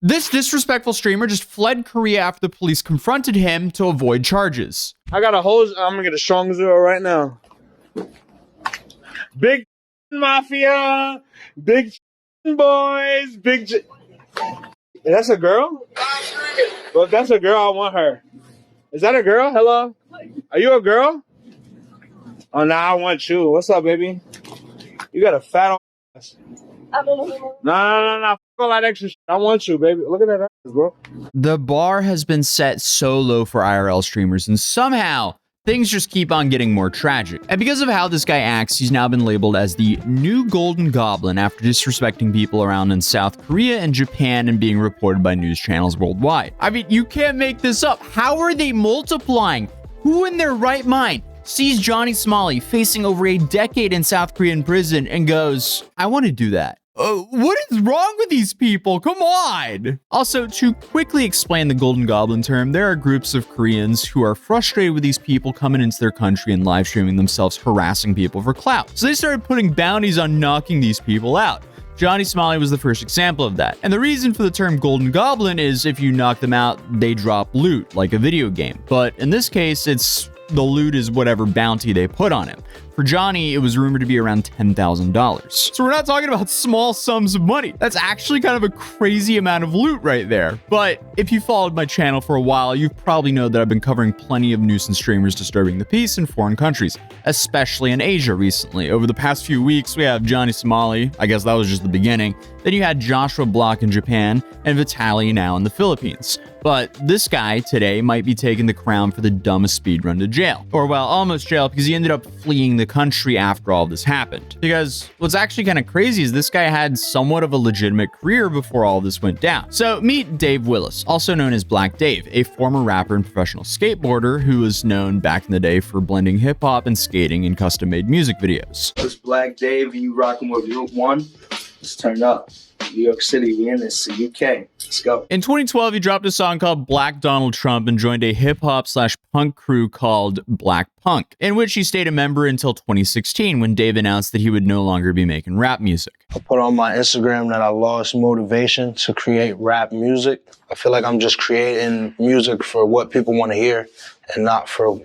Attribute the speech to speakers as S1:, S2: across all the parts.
S1: This disrespectful streamer just fled Korea after the police confronted him to avoid charges.
S2: I got a hose. I'm gonna get a strong zero right now. Big mafia, big boys, That's a girl? Well, if that's a girl, I want her. Is that a girl? Hello? Are you a girl? Oh, nah, I want you. What's up, baby? You got a fat ass. No. Fuck all that extra shit. I want you, baby. Look at that ass, bro.
S1: The bar has been set so low for IRL streamers, and somehow things just keep on getting more tragic. And because of how this guy acts, he's now been labeled as the new Golden Goblin after disrespecting people around in South Korea and Japan and being reported by news channels worldwide. I mean, you can't make this up. How are they multiplying? Who in their right mind sees Johnny Somali facing over a decade in South Korean prison and goes, I want to do that? What is wrong with these people? Come on! Also, to quickly explain the Golden Goblin term, there are groups of Koreans who are frustrated with these people coming into their country and live streaming themselves harassing people for clout. So they started putting bounties on knocking these people out. Johnny Somali was the first example of that. And the reason for the term Golden Goblin is if you knock them out, they drop loot, like a video game. But in this case, the loot is whatever bounty they put on him. For Johnny, it was rumored to be around $10,000. So we're not talking about small sums of money. That's actually kind of a crazy amount of loot right there. But if you followed my channel for a while, you probably know that I've been covering plenty of nuisance streamers disturbing the peace in foreign countries, especially in Asia recently. Over the past few weeks, we have Johnny Somali. I guess that was just the beginning. Then you had Joshua Block in Japan and Vitaly now in the Philippines. But this guy today might be taking the crown for the dumbest speedrun to jail. Or well, almost jail, because he ended up fleeing the country after all this happened. Because what's actually kind of crazy is this guy had somewhat of a legitimate career before all this went down. So meet Dave Willis, also known as Black Dave, a former rapper and professional skateboarder who was known back in the day for blending hip-hop and skating in custom-made music videos.
S3: It's Black Dave, you rocking with Route 1. Let's turn up. New York City, we in this, UK. Let's go.
S1: In 2012, he dropped a song called Black Donald Trump and joined a hip-hop/punk crew called Black Punk, in which he stayed a member until 2016 when Dave announced that he would no longer be making rap music.
S4: I put on my Instagram that I lost motivation to create rap music. I feel like I'm just creating music for what people want to hear and not for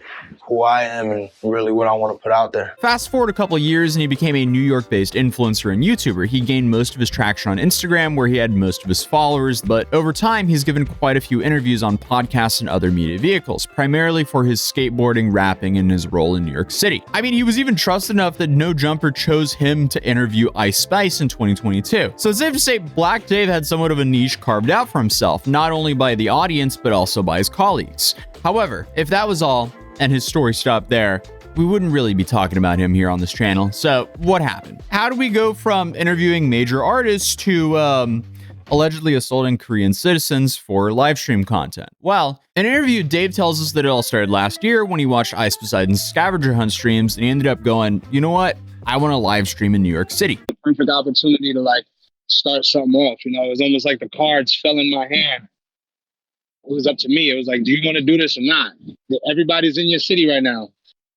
S4: who I am and really what I want to put out there.
S1: Fast forward a couple of years and he became a New York-based influencer and YouTuber. He gained most of his traction on Instagram, where he had most of his followers, but over time he's given quite a few interviews on podcasts and other media vehicles, primarily for his skateboarding, rapping, and his role in New York City. I mean, he was even trusted enough that No Jumper chose him to interview Ice Spice in 2022. So it's safe to say Black Dave had somewhat of a niche carved out for himself, not only by the audience, but also by his colleagues. However, if that was all, and his story stopped there, we wouldn't really be talking about him here on this channel. So what happened? How do we go from interviewing major artists to allegedly assaulting Korean citizens for live stream content? Well, in an interview, Dave tells us that it all started last year when he watched Ice Poseidon's scavenger hunt streams, and he ended up going, you know what? I want to live stream in New York City.
S5: Perfect opportunity to start something off. You know, it was almost like the cards fell in my hand. It was up to me. It was like, do you want to do this or not? Everybody's in your city right now.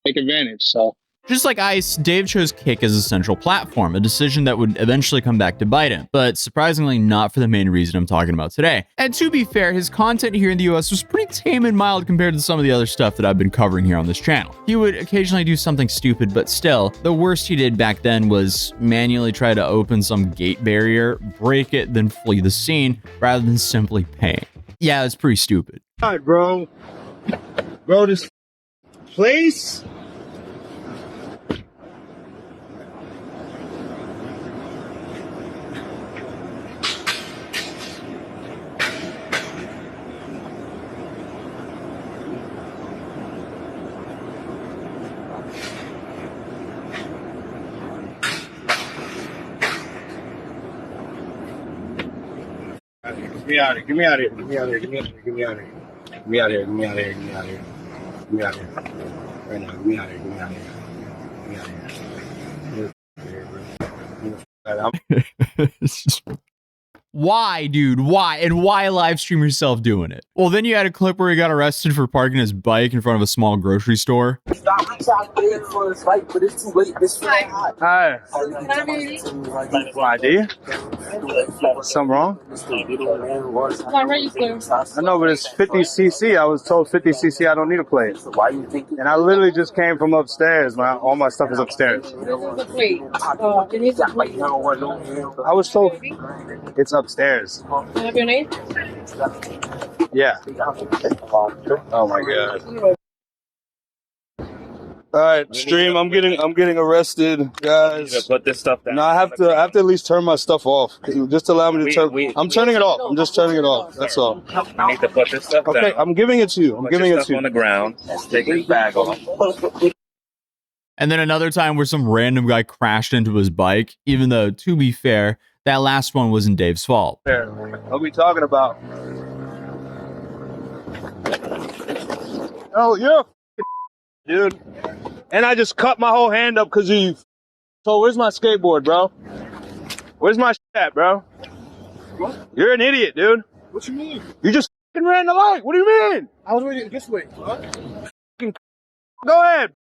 S5: Take advantage. So
S1: just like Ice, Dave chose Kick as a central platform, a decision that would eventually come back to bite him, but surprisingly not for the main reason I'm talking about today. And to be fair, his content here in the US was pretty tame and mild compared to some of the other stuff that I've been covering here on this channel. He would occasionally do something stupid, but still, the worst he did back then was manually try to open some gate barrier, break it, then flee the scene, rather than simply paying. Yeah, it's pretty stupid.
S2: All right, bro. Bro, this place. Get me out of here. Get me out of here. Get me out of here. Get me out of here. Get me out of here. Get me out of here. Get me out of here. Get me out of here. Get me out of here. Right now. Get me out of here. Get me out of here. Get me out of here. Get me out of here, bro.
S1: Why, dude? Why? And why live stream yourself doing it? Well, then you had a clip where he got arrested for parking his bike in front of a small grocery store.
S2: Hi. ID? Something wrong? I know, but it's 50cc. I was told 50cc I don't need a plate. And I literally just came from upstairs. All my stuff is upstairs. I was told it's upstairs.
S6: Can I have your name?
S2: Yeah. Oh my god. All right, stream. I'm getting arrested, guys.
S7: Put this stuff down.
S2: No, I have to at least turn my stuff off. Just allow me to turn. I'm turning it off. I'm just turning it off. That's all.
S7: You need to put this stuff down.
S2: Okay, I'm giving it to you. I'm giving it to you
S7: on the ground. Take his bag off.
S1: And then another time where some random guy crashed into his bike, even though, to be fair, that last one wasn't Dave's fault.
S2: What are we talking about? Oh, you're a dude. And I just cut my whole hand up because you. So where's my skateboard, bro? Where's my shit at, bro? What? You're an idiot, dude.
S5: What you mean?
S2: You just fucking ran the light. What do you mean?
S5: I was waiting this way.
S2: Go ahead.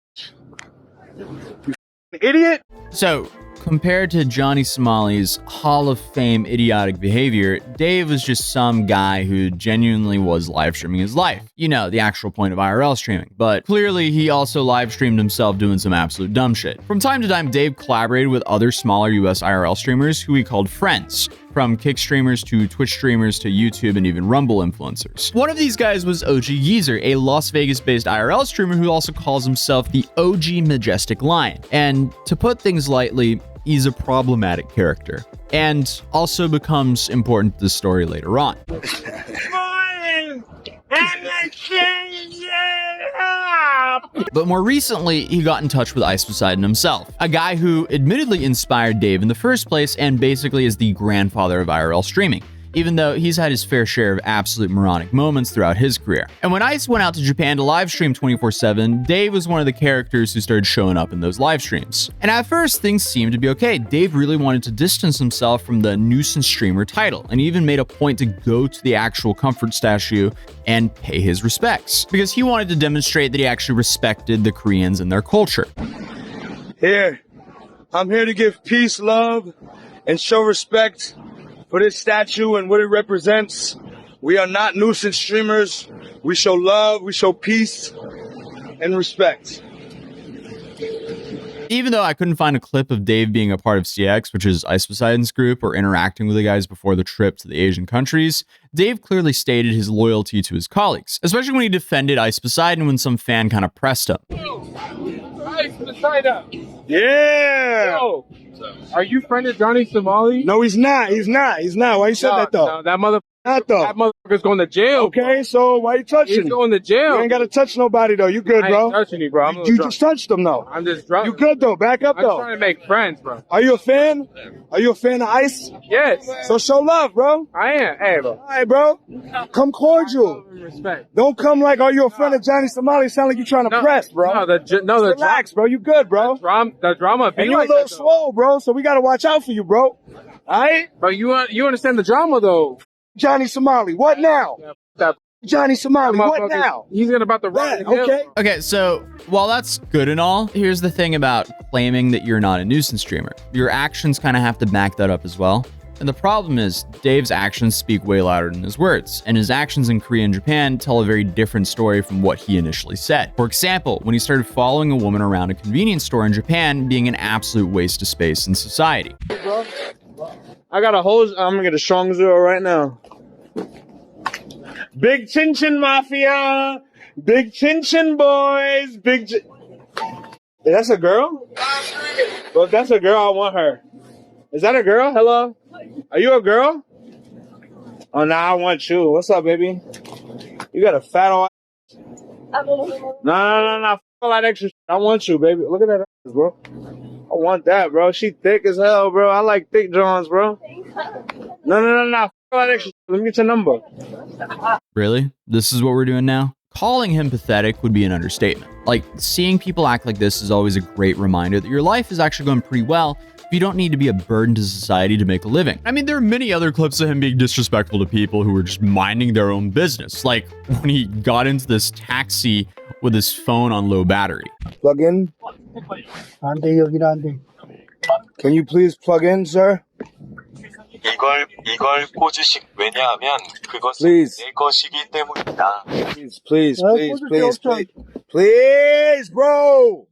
S2: You idiot.
S1: So, compared to Johnny Somali's Hall of Fame idiotic behavior, Dave was just some guy who genuinely was live streaming his life. You know, the actual point of IRL streaming. But clearly, he also live streamed himself doing some absolute dumb shit. From time to time, Dave collaborated with other smaller US IRL streamers who he called friends. From Kick streamers to Twitch streamers to YouTube and even Rumble influencers. One of these guys was OG Yeezer, a Las Vegas-based IRL streamer who also calls himself the OG Majestic Lion. And to put things lightly, he's a problematic character. And also becomes important to the story later on. But more recently, he got in touch with Ice Poseidon himself, a guy who admittedly inspired Dave in the first place and basically is the grandfather of IRL streaming, even though he's had his fair share of absolute moronic moments throughout his career. And when Ice went out to Japan to live stream 24/7, Dave was one of the characters who started showing up in those live streams. And at first, things seemed to be okay. Dave really wanted to distance himself from the nuisance streamer title, and even made a point to go to the actual comfort statue and pay his respects, because he wanted to demonstrate that he actually respected the Koreans and their culture.
S2: Here, I'm here to give peace, love, and show respect for this statue and what it represents. We are not nuisance streamers. We show love, we show peace, and respect.
S1: Even though I couldn't find a clip of Dave being a part of CX, which is Ice Poseidon's group, or interacting with the guys before the trip to the Asian countries, Dave clearly stated his loyalty to his colleagues, especially when he defended Ice Poseidon when some fan kind of pressed him.
S5: Ice Poseidon.
S2: Yeah!
S5: Yo, are you friend of Johnny Somali?
S2: No, he's not. He's not. Why you said that, though?
S5: No, that motherfucker.
S2: Not, though.
S5: That motherfucker's going to jail.
S2: Okay, so why you touching
S5: He's going to jail.
S2: You ain't got to touch nobody, though. You good,
S5: I
S2: bro?
S5: ain't touching you, bro.
S2: You just touched him, though.
S5: I'm just drunk.
S2: You good, though? Back up,
S5: I'm
S2: though.
S5: trying to make friends, bro.
S2: Are you a fan? Are you a fan of Ice?
S5: Yes.
S2: So show love, bro.
S5: I am. Hey, bro.
S2: All right, bro. Come cordial.
S5: Respect.
S2: Don't come like, are you a friend of Johnny Somali? Sound like you trying to press, bro.
S5: No,
S2: relax, bro. You good, bro.
S5: The drama.
S2: And you a little swole, bro. So we gotta watch out for you, bro. All right.
S5: But you understand the drama, though.
S2: Johnny Somali, what now? Johnny Somali, what now?
S5: He's about to run.
S2: Okay.
S1: Okay, so while that's good and all, here's the thing about claiming that you're not a nuisance streamer. Your actions kind of have to back that up as well. And the problem is, Dave's actions speak way louder than his words, and his actions in Korea and Japan tell a very different story from what he initially said. For example, when he started following a woman around a convenience store in Japan being an absolute waste of space in society.
S2: I got a hose. I'm gonna get a strong zero right now. Big Chin Chin Mafia. Big Chin Chin boys. That's a girl? Well, if that's a girl, I want her. Is that a girl? Hello? Are you a girl? Oh, nah, I want you. What's up, baby? You got a fat old ass. No. F all that extra shit. I want you, baby. Look at that ass, bro. I want that, bro. She thick as hell, bro. I like thick Johns, bro. No. F all that extra shit. Let me get your number.
S1: Really? This is what we're doing now? Calling him pathetic would be an understatement. Like, seeing people act like this is always a great reminder that your life is actually going pretty well, if you don't need to be a burden to society to make a living. I mean, there are many other clips of him being disrespectful to people who were just minding their own business, like when he got into this taxi with his phone on low battery.
S4: Plug in. Can you please plug in, sir?
S6: 이걸 꽂으시 왜냐하면 그것은
S4: Please.
S6: 내 것이기 때문이다.
S4: Please, bro.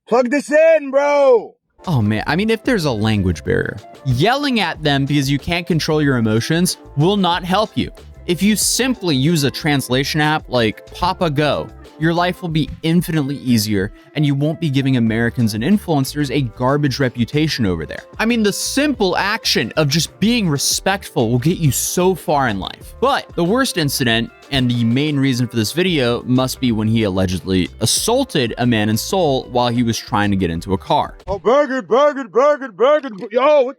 S4: Plug this in, bro.
S1: Oh man, I mean, if there's a language barrier, yelling at them because you can't control your emotions will not help you. If you simply use a translation app like Papa Go, your life will be infinitely easier and you won't be giving Americans and influencers a garbage reputation over there. I mean, the simple action of just being respectful will get you so far in life. But the worst incident, and the main reason for this video, must be when he allegedly assaulted a man in Seoul while he was trying to get into a car.
S4: Oh, burger. Yo,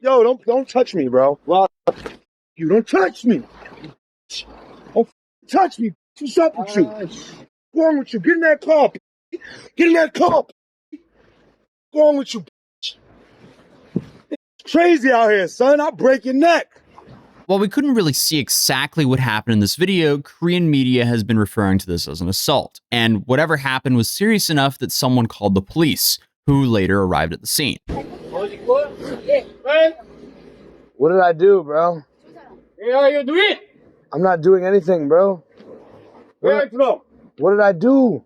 S4: don't touch me, bro. Well, you don't touch me. Don't touch me. What's up with you? What's wrong with you? Get in that car. Get in that car. What's wrong with you? It's crazy out here, son. I'll break your neck.
S1: While we couldn't really see exactly what happened in this video, Korean media has been referring to this as an assault, and whatever happened was serious enough that someone called the police, who later arrived at the scene.
S4: What did I do, bro?
S2: you do it.
S4: I'm not doing anything, bro. What did I do?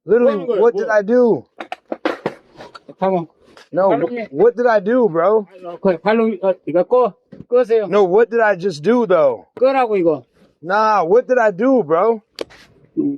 S4: Literally, what did I do? No, what did I do, bro? No, what did I just do, though? Nah, what did I do, bro?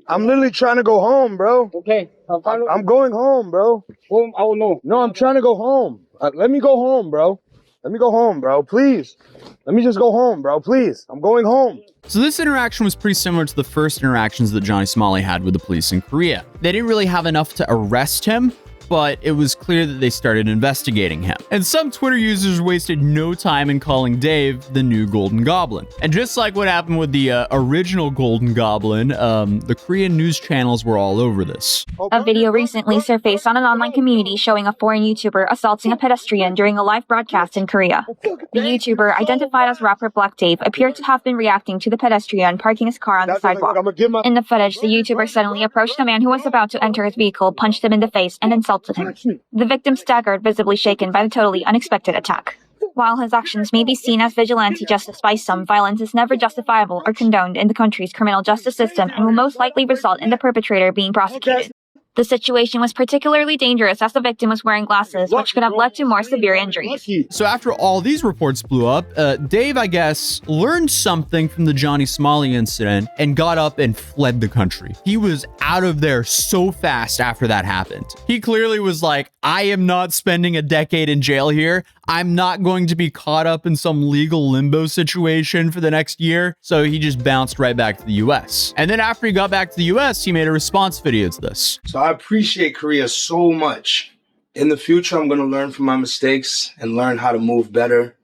S4: I'm literally trying to go home, bro.
S2: Okay.
S4: I'm going home, bro.
S2: Home, I will know.
S4: No, I'm trying to go home. Let me go home, bro. Let me go home, bro. Please. Let me just go home, bro. Please. I'm going home.
S1: So this interaction was pretty similar to the first interactions that Johnny Somali had with the police in Korea. They didn't really have enough to arrest him, but it was clear that they started investigating him. And some Twitter users wasted no time in calling Dave the new Golden Goblin. And just like what happened with the original Golden Goblin, the Korean news channels were all over this.
S8: A video recently surfaced on an online community showing a foreign YouTuber assaulting a pedestrian during a live broadcast in Korea. The YouTuber, identified as rapper Black Dave, appeared to have been reacting to the pedestrian parking his car on the sidewalk. In the footage, the YouTuber suddenly approached a man who was about to enter his vehicle, punched him in the face, and insulted him. The victim staggered, visibly shaken by the totally unexpected attack. While his actions may be seen as vigilante justice by some, violence is never justifiable or condoned in the country's criminal justice system and will most likely result in the perpetrator being prosecuted. The situation was particularly dangerous as the victim was wearing glasses, which could have led to more severe injuries.
S1: So after all these reports blew up, Dave, I guess, learned something from the Johnny Somali incident and got up and fled the country. He was out of there so fast after that happened. He clearly was like, I am not spending a decade in jail here. I'm not going to be caught up in some legal limbo situation for the next year. So he just bounced right back to the US. And then after he got back to the US, he made a response video to this.
S4: So I appreciate Korea so much. In the future, I'm going to learn from my mistakes and learn how to move better.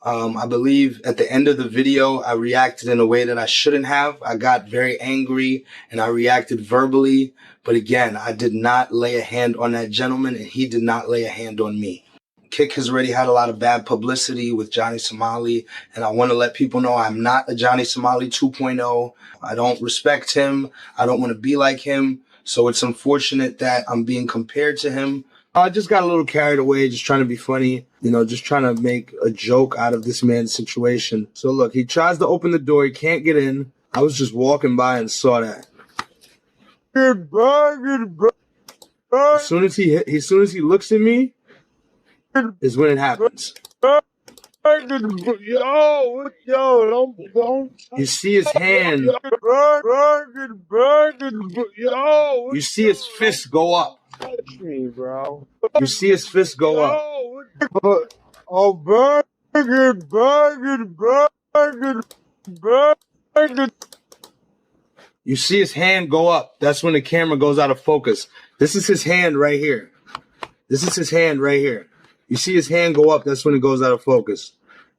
S4: I believe at the end of the video, I reacted in a way that I shouldn't have. I got very angry and I reacted verbally. But again, I did not lay a hand on that gentleman and he did not lay a hand on me. Kick has already had a lot of bad publicity with Johnny Somali, and I want to let people know I'm not a Johnny Somali 2.0. I don't respect him. I don't want to be like him. So it's unfortunate that I'm being compared to him. I just got a little carried away, just trying to be funny, you know, just trying to make a joke out of this man's situation. So look, he tries to open the door. He can't get in. I was just walking by and saw that. As soon as he looks at me, is when it happens. Yo, don't. You see his hand. You see his fist go up. Touch me, bro. You see his fist go up. Oh, burger. You see his hand go up. That's when the camera goes out of focus. This is his hand right here. You see his hand go up, that's when it goes out of focus.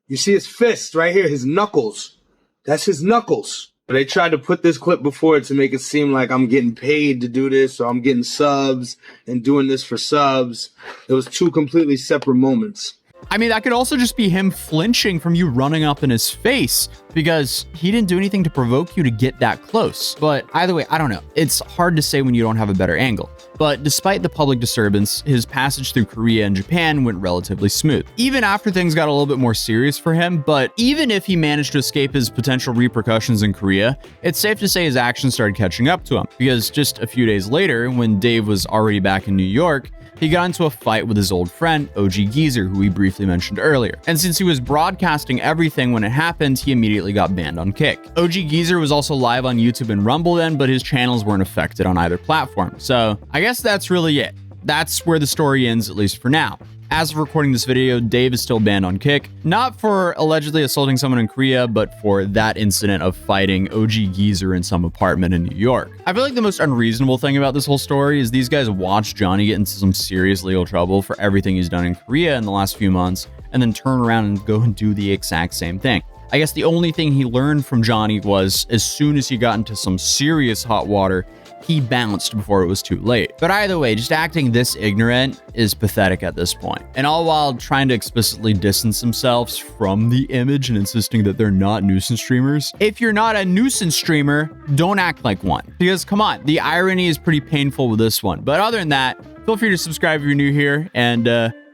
S4: You see his fist right here, his knuckles. That's his knuckles.
S2: They tried to put this clip before it to make it seem like I'm getting paid to do this, or I'm getting subs and doing this for subs. It was two completely separate moments.
S1: I mean, that could also just be him flinching from you running up in his face because he didn't do anything to provoke you to get that close. But either way, I don't know. It's hard to say when you don't have a better angle. But despite the public disturbance, his passage through Korea and Japan went relatively smooth. Even after things got a little bit more serious for him, but even if he managed to escape his potential repercussions in Korea, it's safe to say his actions started catching up to him. Because just a few days later, when Dave was already back in New York, he got into a fight with his old friend, OG Geezer, who we briefly mentioned earlier. And since he was broadcasting everything when it happened, he immediately got banned on Kick. OG Geezer was also live on YouTube and Rumble then, but his channels weren't affected on either platform. So I guess that's really it. That's where the story ends, at least for now. As of recording this video, Dave is still banned on Kick, not for allegedly assaulting someone in Korea, but for that incident of fighting OG Geezer in some apartment in New York. I feel like the most unreasonable thing about this whole story is these guys watch Johnny get into some serious legal trouble for everything he's done in Korea in the last few months, and then turn around and go and do the exact same thing. I guess the only thing he learned from Johnny was as soon as he got into some serious hot water, he bounced before it was too late. But either way, just acting this ignorant is pathetic at this point. And all while trying to explicitly distance themselves from the image and insisting that they're not nuisance streamers. If you're not a nuisance streamer, don't act like one. Because come on, the irony is pretty painful with this one. But other than that, feel free to subscribe if you're new here, and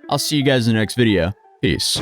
S1: I'll see you guys in the next video. Peace.